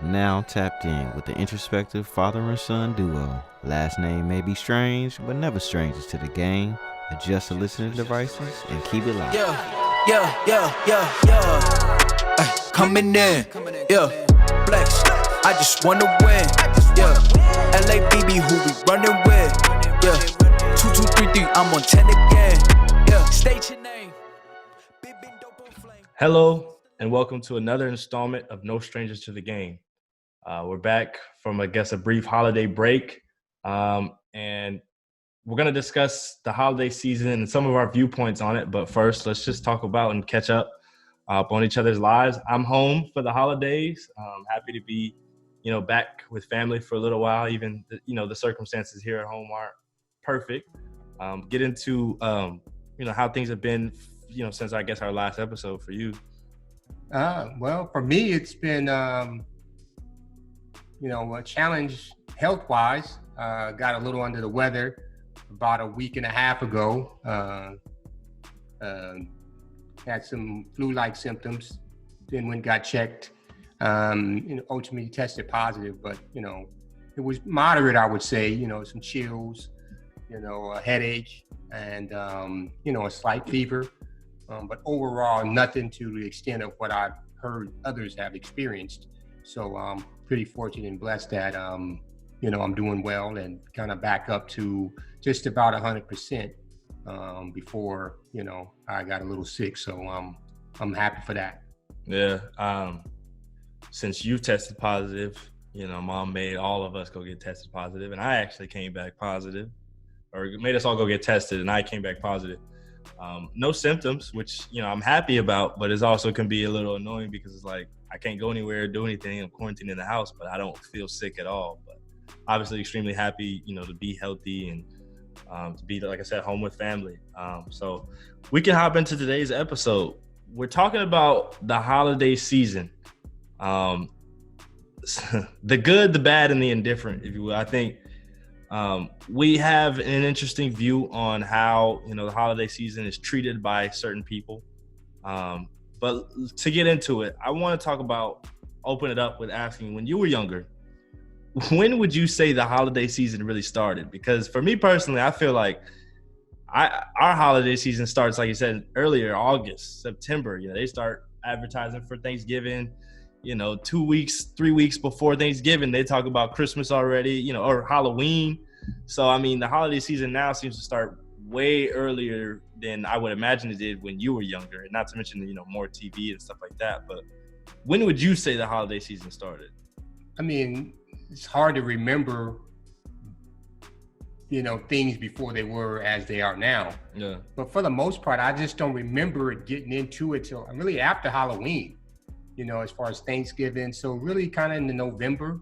now tapped in with the introspective father and son duo. Last name may be strange, but never strangers to the game. Adjust the listening devices and keep it live. Coming in, flex. I just wanna win, LABB, who we running with, 2233, I'm on 10 again, state your name. Hello, and welcome to another installment of No Strangers to the Game. We're back from, I guess, a brief holiday break, and we're going to discuss the holiday season and some of our viewpoints on it. But first, let's just talk about and catch up on each other's lives. I'm home for the holidays. Happy to be, back with family for a little while. Even, the circumstances here at home aren't perfect. Get into, how things have been, since I guess our last episode for you. Well, for me, it's been, a challenge health-wise. Got a little under the weather about a week and a half ago. Had some flu-like symptoms. Then when got checked, ultimately tested positive, but, it was moderate, I would say, some chills, a headache and, a slight fever. But overall, nothing to the extent of what I've heard others have experienced. So I'm pretty fortunate and blessed that, I'm doing well and kind of back up to just about 100% before, I got a little sick. So I'm happy for that. Yeah. Since you tested positive, mom made all of us go get tested positive, and I actually came back positive, or made us all go get tested, and I came back positive. No symptoms, which, I'm happy about, but it also can be a little annoying because it's like, I can't go anywhere, do anything. I'm quarantined in the house, but I don't feel sick at all. But obviously extremely happy, to be healthy and to be, like I said, home with family. So we can hop into today's episode. We're talking about the holiday season. The good, the bad, and the indifferent, if you will. I think we have an interesting view on how, the holiday season is treated by certain people. But to get into it, I want to open it up with asking, when you were younger, when would you say the holiday season really started? Because for me personally, I feel like our holiday season starts, like you said earlier, August, September. They start advertising for Thanksgiving. 2 weeks, 3 weeks before Thanksgiving, they talk about Christmas already, or Halloween. So, the holiday season now seems to start way earlier than I would imagine it did when you were younger. And not to mention, more TV and stuff like that. But when would you say the holiday season started? It's hard to remember, things before they were as they are now. Yeah. But for the most part, I just don't remember it getting into it till really after Halloween. As far as Thanksgiving. So really kind of in the November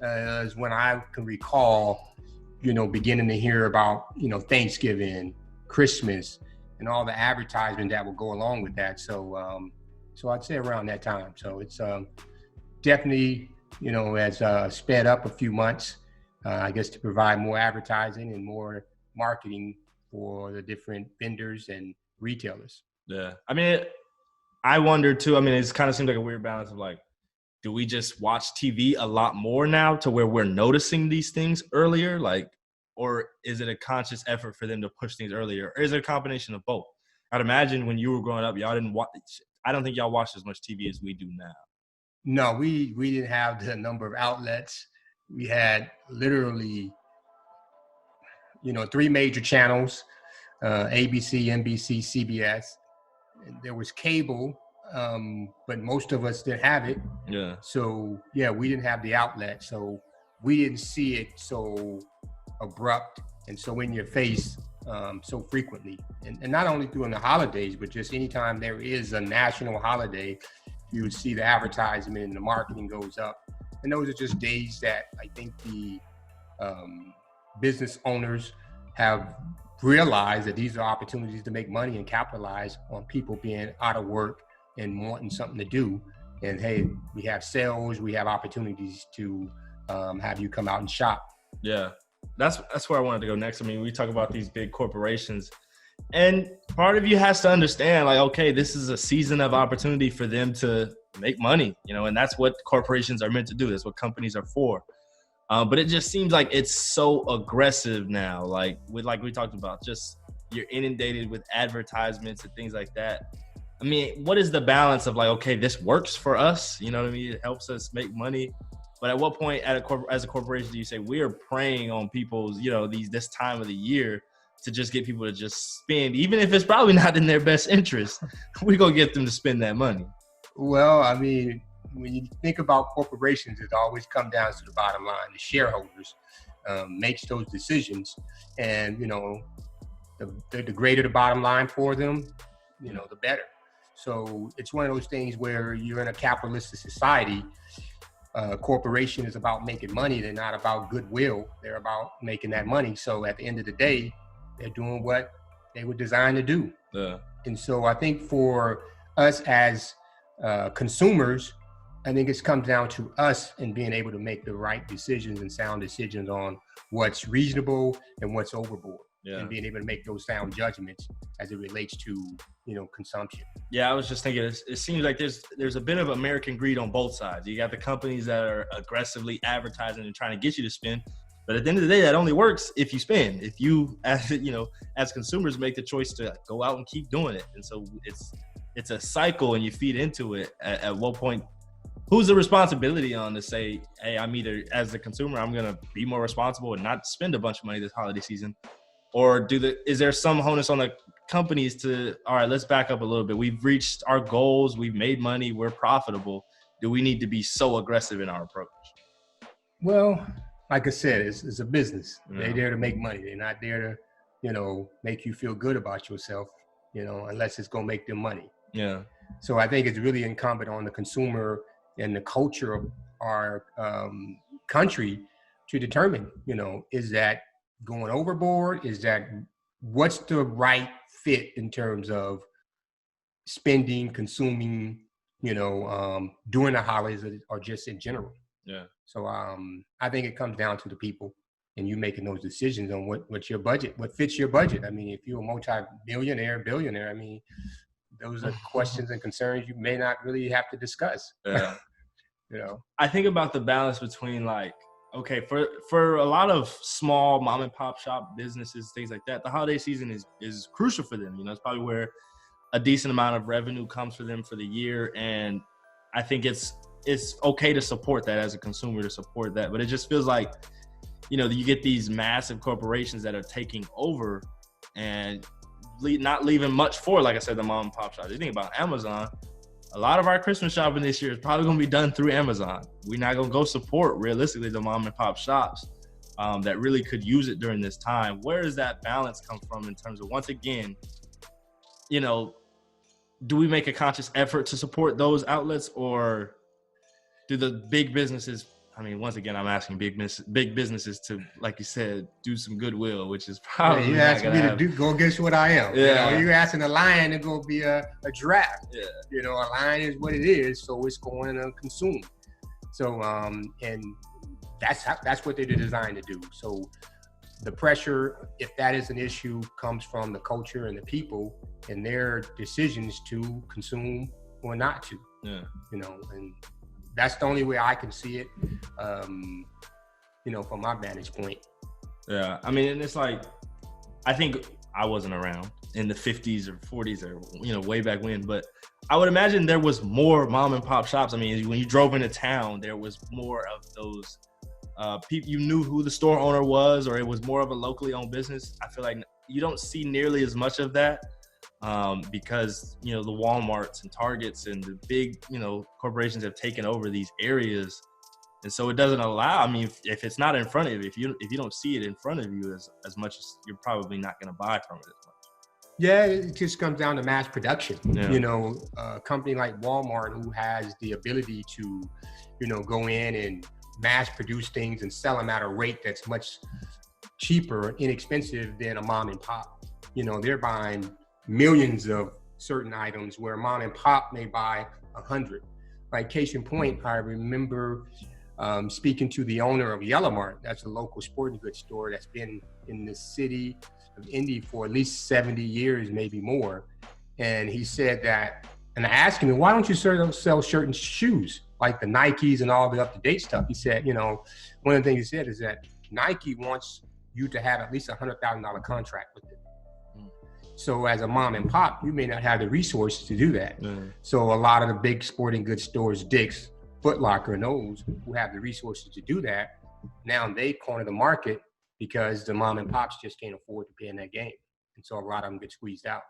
is when I can recall, beginning to hear about, Thanksgiving, Christmas, and all the advertisement that will go along with that. So I'd say around that time. So it's definitely, has sped up a few months, I guess, to provide more advertising and more marketing for the different vendors and retailers. Yeah. I wonder too, it kind of seems like a weird balance of like, do we just watch TV a lot more now to where we're noticing these things earlier? Like, or is it a conscious effort for them to push things earlier? Or is it a combination of both? I'd imagine when you were growing up, y'all didn't watch, I don't think y'all watched as much TV as we do now. No, we didn't have the number of outlets. We had literally, 3 major channels, ABC, NBC, CBS. There was cable, but most of us didn't have it. Yeah. So, we didn't have the outlet. So we didn't see it so abrupt and so in your face so frequently. And not only during the holidays, but just anytime there is a national holiday, you would see the advertisement and the marketing goes up. And those are just days that I think the business owners have realize that these are opportunities to make money and capitalize on people being out of work and wanting something to do. And hey, we have sales, we have opportunities to have you come out and shop. Yeah, that's where I wanted to go next. We talk about these big corporations, and part of you has to understand, like, okay, this is a season of opportunity for them to make money, and that's what corporations are meant to do. That's what companies are for. But it just seems like it's so aggressive now. Like we talked about, just you're inundated with advertisements and things like that. I mean, what is the balance of like, okay, this works for us? You know what I mean? It helps us make money. But at what point as a corporation do you say we are preying on people's, this time of the year to just get people to just spend, even if it's probably not in their best interest, we're going to get them to spend that money? Well, I mean, when you think about corporations, it always comes down to the bottom line. The shareholders makes those decisions, and the greater the bottom line for them, the better. So it's one of those things where you're in a capitalistic society. Corporation is about making money. They're not about goodwill. They're about making that money. So at the end of the day, they're doing what they were designed to do. Yeah. And so I think for us as consumers, I think it comes down to us and being able to make the right decisions and sound decisions on what's reasonable and what's overboard. Yeah. And being able to make those sound judgments as it relates to, consumption. Yeah, I was just thinking, it seems like there's a bit of American greed on both sides. You got the companies that are aggressively advertising and trying to get you to spend, but at the end of the day, that only works if you spend. If you, as consumers, make the choice to go out and keep doing it. And so it's a cycle, and you feed into it. At what point, who's the responsibility on to say, hey, I'm either, as a consumer, I'm gonna be more responsible and not spend a bunch of money this holiday season, or is there some onus on the companies to, all right, let's back up a little bit. We've reached our goals. We've made money. We're profitable. Do we need to be so aggressive in our approach? Well, like I said, it's a business. Yeah. They're there to make money. They're not there to, make you feel good about yourself, unless it's going to make them money. Yeah. So I think it's really incumbent on the consumer and the culture of our country to determine, is that going overboard? Is that what's the right fit in terms of spending, consuming, during the holidays or just in general? Yeah. So I think it comes down to the people and you making those decisions on what's your budget, what fits your budget. I mean, if you're a multi-billionaire, billionaire, I mean, those are questions and concerns you may not really have to discuss. Yeah. I think about the balance between like, okay, for a lot of small mom and pop shop businesses, things like that, the holiday season is crucial for them. It's probably where a decent amount of revenue comes for them for the year. And I think it's okay to support that as a consumer, to support that. But it just feels like, you get these massive corporations that are taking over and not leaving much for, like I said, the mom and pop shops. You think about Amazon. A lot of our Christmas shopping this year is probably going to be done through Amazon. We're not going to go support, realistically, the mom and pop shops that really could use it during this time. Where does that balance come from in terms of, once again, do we make a conscious effort to support those outlets, or do the big businesses, once again, I'm asking big businesses to, like you said, do some goodwill, which is probably you asking me to go against what I am. Yeah. You're asking a lion to go be a giraffe. Yeah. A lion is what it is, so it's going to consume. So and that's what they're designed to do. So the pressure, if that is an issue, comes from the culture and the people and their decisions to consume or not to. Yeah. And that's the only way I can see it, from my vantage point. Yeah, and it's like, I think I wasn't around in the 50s or 40s or, way back when, but I would imagine there was more mom and pop shops. When you drove into town, there was more of those people, you knew who the store owner was, or it was more of a locally owned business. I feel like you don't see nearly as much of that because, the Walmarts and Targets and the big, corporations have taken over these areas. And so it doesn't allow, if it's not in front of you, if you don't see it in front of you as much, as you're probably not going to buy from it as much. Yeah, it just comes down to mass production. Yeah. A company like Walmart, who has the ability to, go in and mass produce things and sell them at a rate that's much cheaper, inexpensive than a mom and pop. They're buying millions of certain items where mom and pop may buy 100. Like case in point, I remember speaking to the owner of Yellow Mart. That's a local sporting goods store that's been in the city of Indy for at least 70 years, maybe more. And he said that And I asked him, why don't you sell certain shoes, like the Nikes and all the up-to-date stuff? He said, one of the things he said is that Nike wants you to have at least $100,000 contract with them. So as a mom and pop, you may not have the resources to do that. So a lot of the big sporting goods stores, Dick's, Foot Locker, and those who have the resources to do that, now they corner the market because the mom and pops just can't afford to pay in that game. And so a lot of them get squeezed out.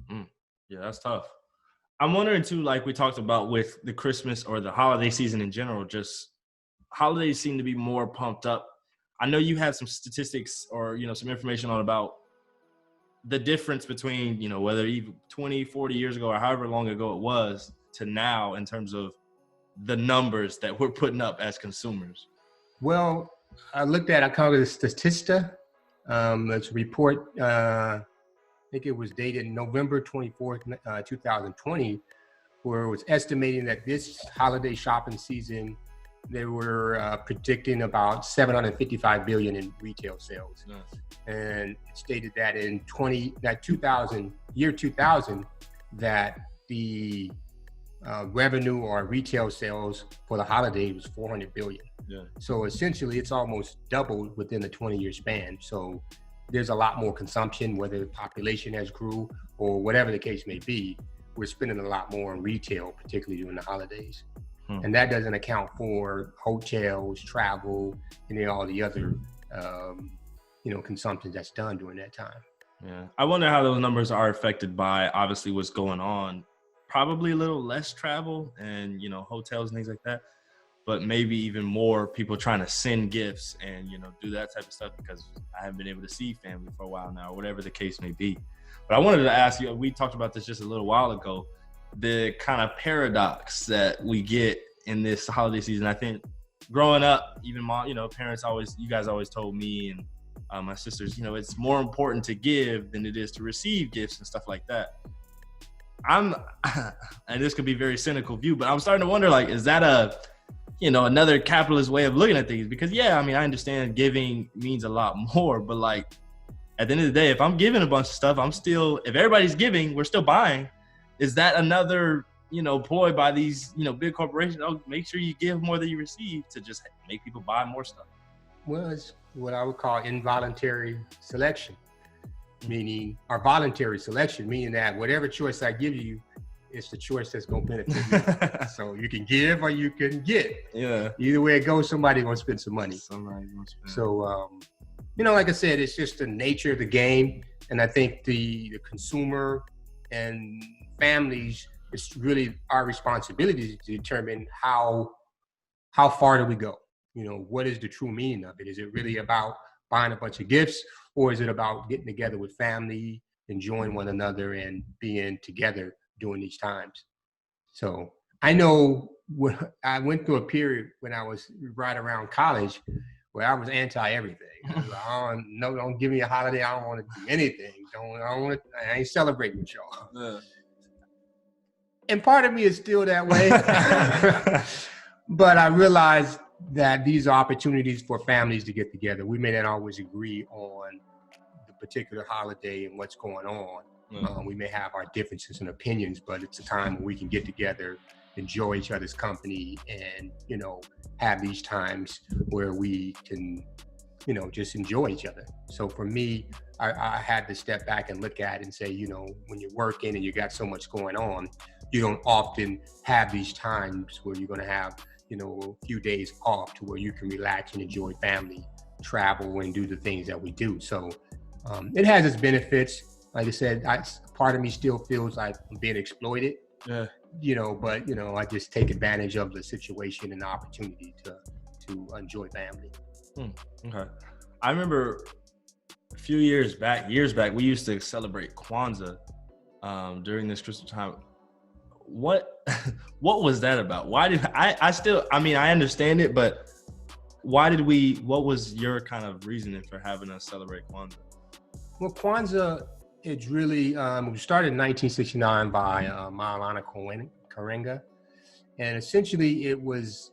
Yeah, that's tough. I'm wondering too, like we talked about with the Christmas or the holiday season in general, just holidays seem to be more pumped up. I know you have some statistics or, some information on about the difference between, whether even 20, 40 years ago or however long ago it was to now in terms of the numbers that we're putting up as consumers. Well, I call it a Statista. It's a report, I think it was dated November 24th, 2020, where it was estimating that this holiday shopping season, they were predicting about $755 billion in retail sales. Nice. And it stated that in 2000, that the revenue or retail sales for the holiday was $400 billion. Yeah. So essentially it's almost doubled within a 20-year span. So there's a lot more consumption, whether the population has grew or whatever the case may be. We're spending a lot more on retail, particularly during the holidays. And that doesn't account for hotels, travel, and all the other, consumption that's done during that time. Yeah. I wonder how those numbers are affected by obviously what's going on. Probably a little less travel and, hotels and things like that. But maybe even more people trying to send gifts and, do that type of stuff because I haven't been able to see family for a while now, or whatever the case may be. But I wanted to ask you, we talked about this just a little while ago, the kind of paradox that we get in this holiday season. I think growing up, even mom, you guys always told me and my sisters, it's more important to give than it is to receive gifts and stuff like that. And this could be a very cynical view, but I'm starting to wonder, like, is that another capitalist way of looking at things? Because I understand giving means a lot more, but like at the end of the day, if I'm giving a bunch of stuff, if everybody's giving, we're still buying. Is that another, ploy by these, big corporations? Oh, make sure you give more than you receive to just make people buy more stuff. Well, it's what I would call involuntary selection, or voluntary selection, meaning that whatever choice I give you, it's the choice that's going to benefit you. So you can give or you can get. Yeah. Either way it goes, somebody's going to spend some money. Somebody's going to spend. So, like I said, it's just the nature of the game. And I think the consumer and families, it's really our responsibility to determine how far do we go? What is the true meaning of it? Is it really about buying a bunch of gifts, or is it about getting together with family, enjoying one another, and being together during these times? So I know I went through a period when I was right around college where I was anti everything. Don't give me a holiday. I don't want to do anything. I ain't celebrating with y'all. Yeah. And part of me is still that way. But I realized that these are opportunities for families to get together. We may not always agree on the particular holiday and what's going on. We may have our differences and opinions, but it's a time when we can get together, enjoy each other's company, and, have these times where we can, just enjoy each other. So for me, I had to step back and look at it and say, when you're working and you got so much going on, you don't often have these times where you're going to have, a few days off to where you can relax and enjoy family, travel, and do the things that we do. So it has its benefits. Like I said, part of me still feels like I'm being exploited. Yeah. But I just take advantage of the situation and the opportunity to enjoy family. Okay. I remember a few years back, we used to celebrate Kwanzaa during this Christmas time. What was that about? Why did I understand it, but what was your kind of reasoning for having us celebrate Kwanzaa? Well, Kwanzaa, it's really, it started in 1969 by Maulana Karenga. And essentially it was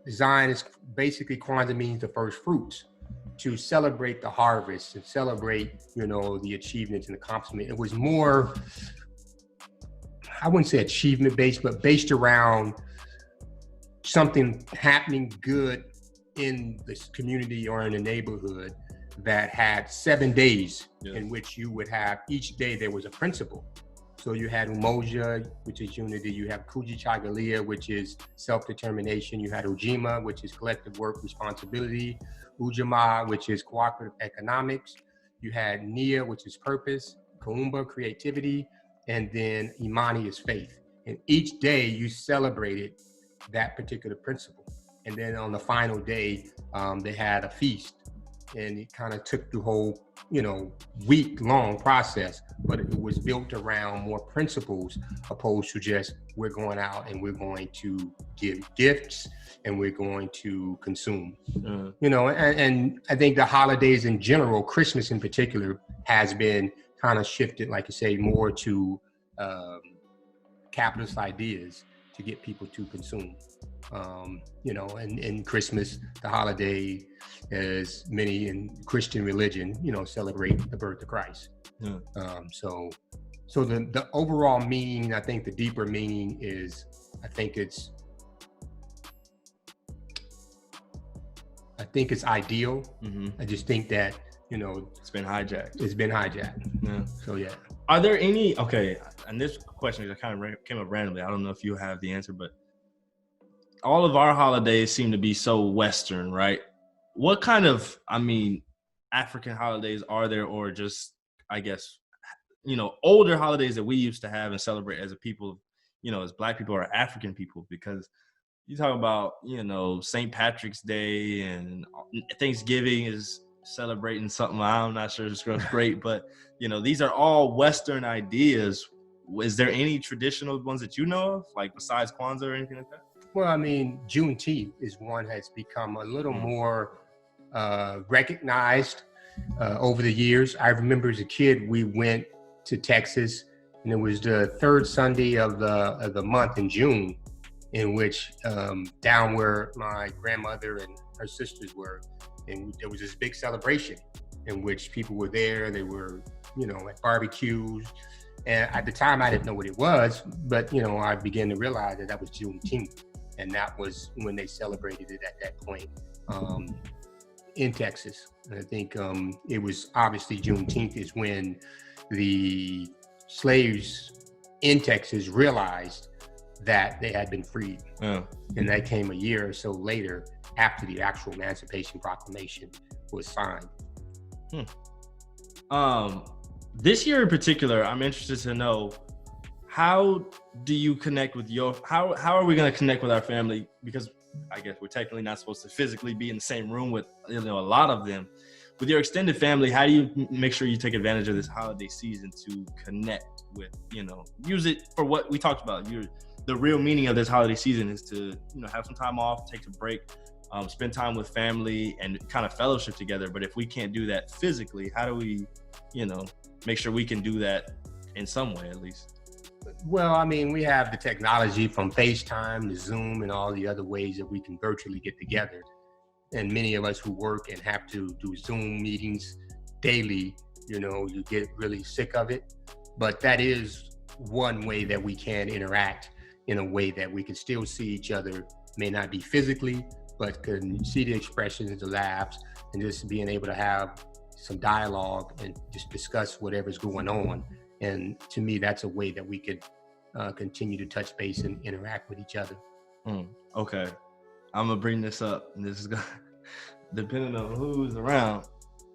designed as basically Kwanzaa means the first fruits, to celebrate the harvest and celebrate, the achievements and accomplishment. It was more, I wouldn't say achievement based, but based around something happening good in this community or in the neighborhood that had 7 days in which you would have, each day there was a principle. So you had Umoja, which is unity. You have Kujichagulia, which is self-determination. You had Ujima, which is collective work responsibility. Ujamaa, which is cooperative economics. You had Nia, which is purpose. Kaumba, creativity. And then Imani is faith. And each day you celebrated that particular principle. And then on the final day, they had a feast. And it kind of took the whole, week-long process, but it was built around more principles opposed to just we're going out and we're going to give gifts and we're going to consume. And I think the holidays in general, Christmas in particular, has been kind of shifted, like you say, more to capitalist ideas to get people to consume. And Christmas, the holiday, as many in Christian religion, celebrate the birth of Christ. So the overall meaning, I think the deeper meaning is, I think it's ideal. I just think that, it's been hijacked. Yeah. So yeah. Are there any, and this question kind of came up randomly. I don't know if you have the answer, but all of our holidays seem to be so Western, right? What kind of, African holidays are there, or just, I guess, older holidays that we used to have and celebrate as a people, as Black people or African people? Because you talk about, St. Patrick's Day and Thanksgiving is celebrating something. I'm not sure it's great, but, these are all Western ideas. Is there any traditional ones that you know of, like besides Kwanzaa or anything like that? Well, Juneteenth is one that's become a little more recognized over the years. I remember as a kid, we went to Texas, and it was the third Sunday of the month in June, in which down where my grandmother and her sisters were, and there was this big celebration in which people were there. They were, at barbecues. And at the time, I didn't know what it was, but, I began to realize that was Juneteenth. And that was when they celebrated it at that point in Texas. And I think it was obviously Juneteenth is when the slaves in Texas realized that they had been freed. And that came a year or so later after the actual Emancipation Proclamation was signed. This year in particular, I'm interested to know, how do you connect with how are we going to connect with our family? Because I guess we're technically not supposed to physically be in the same room with, a lot of them. With your extended family, how do you make sure you take advantage of this holiday season to connect with, use it for what we talked about? The real meaning of this holiday season is to, have some time off, take a break, spend time with family and kind of fellowship together. But if we can't do that physically, how do we, make sure we can do that in some way at least? Well, we have the technology from FaceTime to Zoom and all the other ways that we can virtually get together. And many of us who work and have to do Zoom meetings daily, you get really sick of it. But that is one way that we can interact in a way that we can still see each other, may not be physically, but can see the expressions, the laughs, and just being able to have some dialogue and just discuss whatever's going on. And to me, that's a way that we could continue to touch base and interact with each other. Okay. I'm going to bring this up, and this is going to, depending on who's around,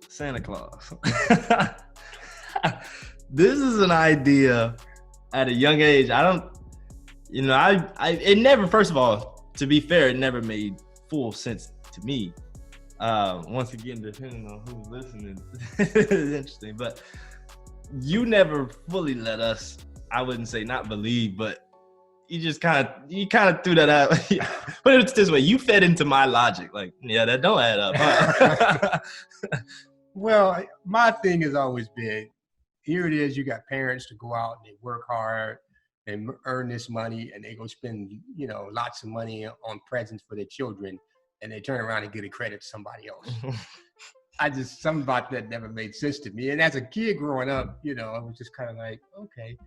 Santa Claus. This is an idea at a young age. It never, first of all, to be fair, it never made full sense to me. Once again, depending on who's listening, it's interesting, but you never fully let us, I wouldn't say not believe, but you just kind of threw that out. But it's this way, you fed into my logic. Like, yeah, that don't add up. Huh? Well, my thing has always been, here it is, you got parents to go out and they work hard and earn this money, and they go spend, lots of money on presents for their children, and they turn around and get a credit to somebody else. Something about that never made sense to me. And as a kid growing up, it was just kind of like, okay.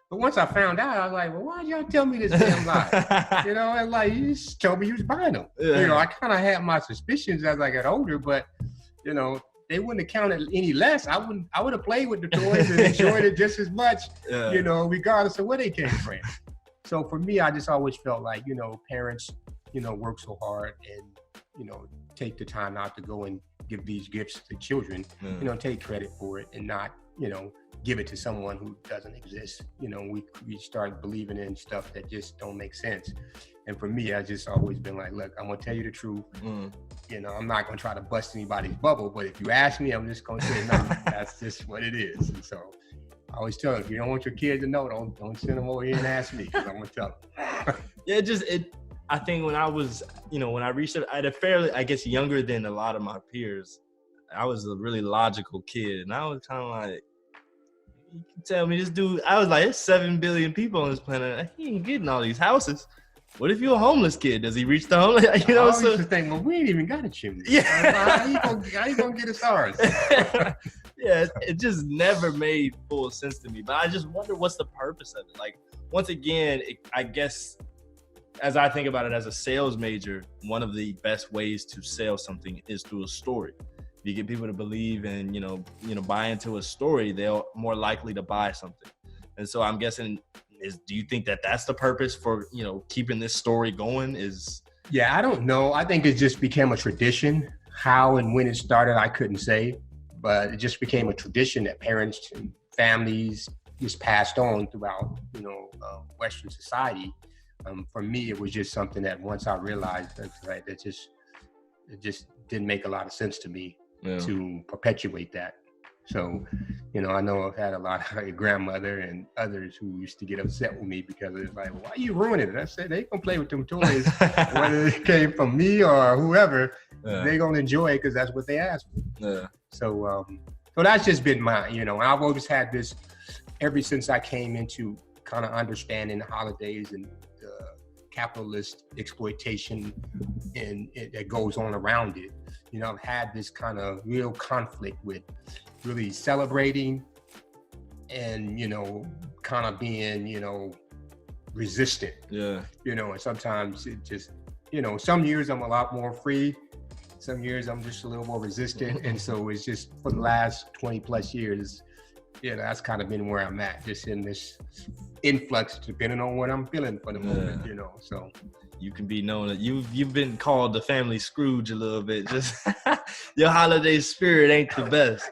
But once I found out, I was like, well, why'd y'all tell me this damn lie? You know, and like, you just told me you was buying them. Yeah. You know, I kind of had my suspicions as I got older, but, you know, they wouldn't have counted any less. I would have played with the toys and enjoyed it just as much, you know, regardless of where they came from. So for me, I just always felt like, you know, parents, you know, work so hard and, you know, take the time out to go and give these gifts to children, you know, take credit for it and not, you know, give it to someone who doesn't exist. You know, we start believing in stuff that just don't make sense. And for me, I just always been like, look, I'm gonna tell you the truth. You know, I'm not gonna try to bust anybody's bubble, but if you ask me, I'm just gonna say, no, that's just what it is. And so I always tell them, if you don't want your kids to know, don't send them over here and ask me, because I'm gonna tell them. Yeah, I think when I was, you know, when I reached it, I had a fairly, I guess, younger than a lot of my peers. I was a really logical kid, and I was kind of like, you can tell me this dude, I was like, there's 7 billion people on this planet. He ain't getting all these houses. What if you're a homeless kid? Does he reach the homeless? You know, I used to think, well, we ain't even got a chimney. Yeah. How you gonna get us ours? Yeah, it just never made full sense to me. But I just wonder what's the purpose of it. Like, once again, I guess, as I think about it as a sales major, one of the best ways to sell something is through a story. If you get people to believe and, you know, buy into a story, they're more likely to buy something. And so I'm guessing, do you think that that's the purpose for, you know, keeping this story going is? Yeah, I don't know. I think it just became a tradition. How and when it started, I couldn't say, but it just became a tradition that parents and families just passed on throughout, you know, Western society. For me, it was just something that once I realized that, right, it just didn't make a lot of sense to me to perpetuate that. So, you know, I know I've had a lot of grandmother and others who used to get upset with me because it's like, why are you ruining it? I said, they gonna play with them toys, whether it came from me or whoever, they gonna enjoy it because that's what they asked for. Yeah. So that's just been mine, you know. I've always had this ever since I came into kind of understanding the holidays and the capitalist exploitation and that goes on around it. You know, I've had this kind of real conflict with really celebrating and, you know, kind of being, you know, resistant. Yeah. You know, and sometimes it just, you know, some years I'm a lot more free. Some years I'm just a little more resistant. And so it's just for the last 20 plus years, yeah, that's kind of been where I'm at, just in this influx, depending on what I'm feeling for the moment, you know, so. You can be known that you've been called the family Scrooge a little bit. Just your holiday spirit ain't the best.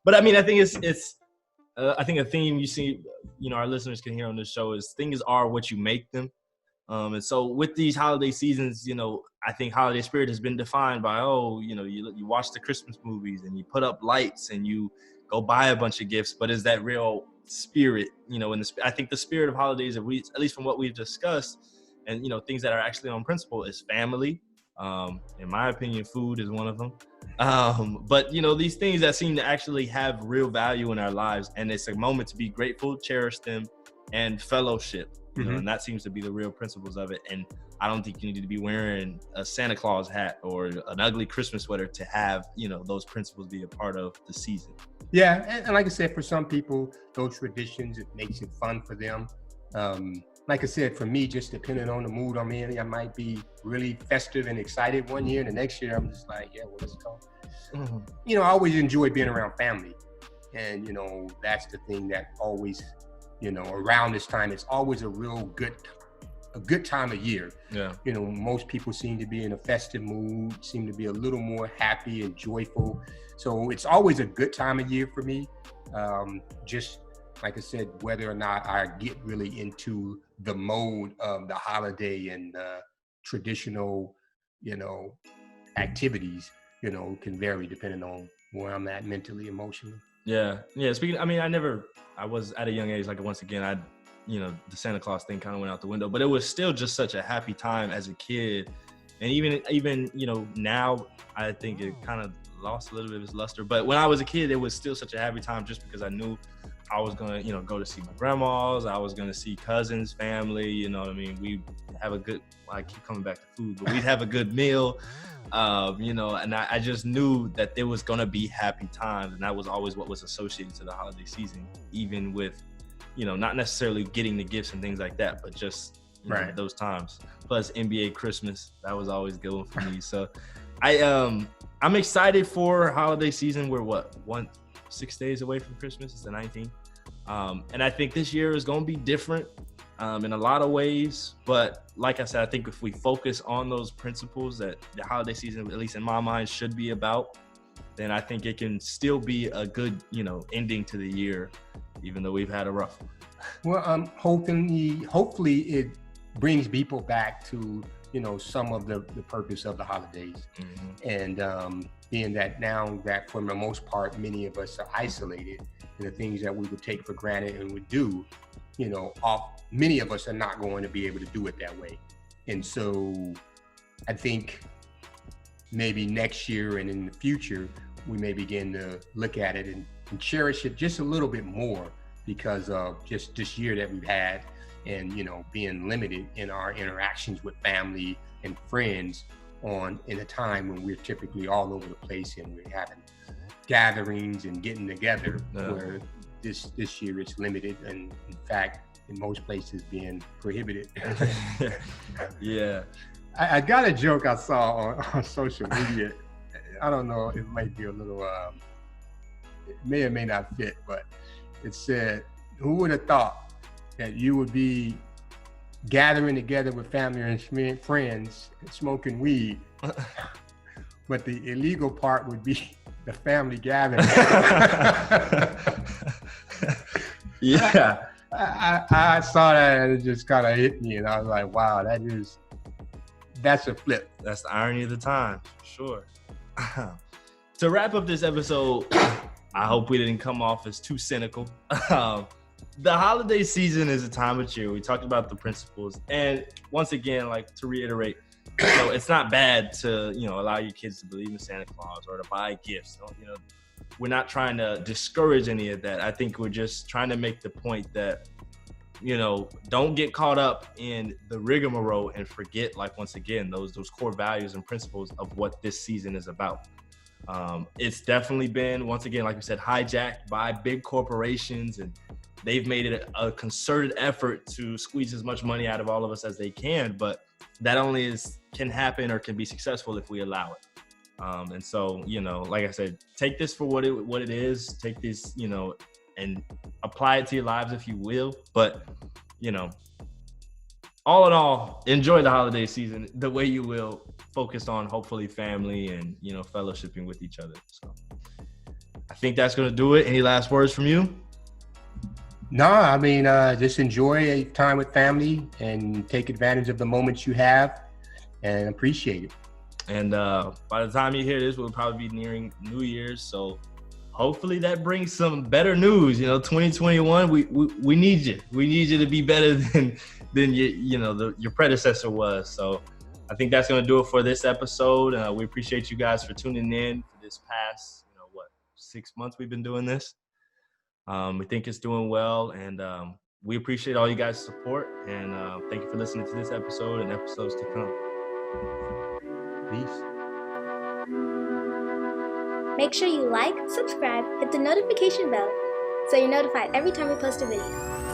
But I mean, I think it's I think a theme you see, you know, our listeners can hear on this show is things are what you make them. And so with these holiday seasons, you know, I think holiday spirit has been defined by, you know, you watch the Christmas movies and you put up lights and you go buy a bunch of gifts, but is that real spirit, you know, I think the spirit of holidays, at least from what we've discussed, and, you know, things that are actually on principle is family. In my opinion, food is one of them. But, you know, these things that seem to actually have real value in our lives, and it's a moment to be grateful, cherish them, and fellowship. You know, and that seems to be the real principles of it. And I don't think you need to be wearing a Santa Claus hat or an ugly Christmas sweater to have, you know, those principles be a part of the season. Yeah, and like I said, for some people, those traditions, it makes it fun for them. Like I said, for me, just depending on the mood I'm in, I might be really festive and excited one year, and the next year I'm just like, yeah, well, let's go. You know, I always enjoy being around family. And, you know, that's the thing that always, you know, around this time, it's always a real good time of year. Yeah. You know, most people seem to be in a festive mood, seem to be a little more happy and joyful. So it's always a good time of year for me. Just like I said, whether or not I get really into the mode of the holiday and traditional, you know, activities, you know, can vary depending on where I'm at mentally, emotionally. Yeah. Speaking, I mean, I was at a young age, like once again, you know, the Santa Claus thing kind of went out the window, but it was still just such a happy time as a kid. And even, you know, now I think it kind of lost a little bit of its luster, but when I was a kid, it was still such a happy time just because I knew I was going to, you know, go to see my grandmas. I was going to see cousins, family, you know what I mean? We have I keep coming back to food, but we'd have a good meal, you know, and I just knew that there was going to be happy times. And that was always what was associated to the holiday season, even with, not necessarily getting the gifts and things like that, but just those times. Plus NBA Christmas, that was always good one for me. So I'm excited for holiday season. We're 6 days away from Christmas. It's the 19th. And I think this year is going to be different in a lot of ways. But like I said, I think if we focus on those principles that the holiday season, at least in my mind, should be about, then I think it can still be a good, ending to the year, even though we've had a rough one. Well, hopefully it brings people back to, some of the purpose of the holidays. Mm-hmm. And being that now that for the most part, many of us are isolated, and the things that we would take for granted and would do, many of us are not going to be able to do it that way. And so I think maybe next year and in the future, we may begin to look at it and cherish it just a little bit more because of just this year that we've had and, being limited in our interactions with family and friends in a time when we're typically all over the place and we're having gatherings and getting together where this year it's limited and in fact, in most places being prohibited. Yeah. I got a joke I saw on social media. I don't know, it might be a little, it may or may not fit, but it said, who would have thought that you would be gathering together with family and friends, smoking weed, but the illegal part would be the family gathering. Yeah. I saw that and it just kind of hit me and I was like, wow, that's a flip. That's the irony of the time, sure. To wrap up this episode, I hope we didn't come off as too cynical. The holiday season is a time of cheer. We talked about the principles. And once again, like to reiterate, it's not bad to, allow your kids to believe in Santa Claus or to buy gifts. We're not trying to discourage any of that. I think we're just trying to make the point that, don't get caught up in the rigmarole and forget, like, once again, those core values and principles of what this season is about. It's definitely been, once again, like we said, hijacked by big corporations, and they've made it a concerted effort to squeeze as much money out of all of us as they can. But that only can happen or can be successful if we allow it. And so, like I said, take this for what it is. Take this, and apply it to your lives if you will. But, all in all, enjoy the holiday season the way you will, focused on hopefully family and, fellowshipping with each other. So I think that's going to do it. Any last words from you? No, I mean, just enjoy time with family and take advantage of the moments you have and appreciate it. And by the time you hear this, we'll probably be nearing New Year's. So hopefully that brings some better news. 2021, we need you. We need you to be better than your predecessor was. So I think that's going to do it for this episode. We appreciate you guys for tuning in for this past, 6 months we've been doing this. We think it's doing well, and we appreciate all you guys' support. And thank you for listening to this episode and episodes to come. Peace. Make sure you like, subscribe, hit the notification bell so you're notified every time we post a video.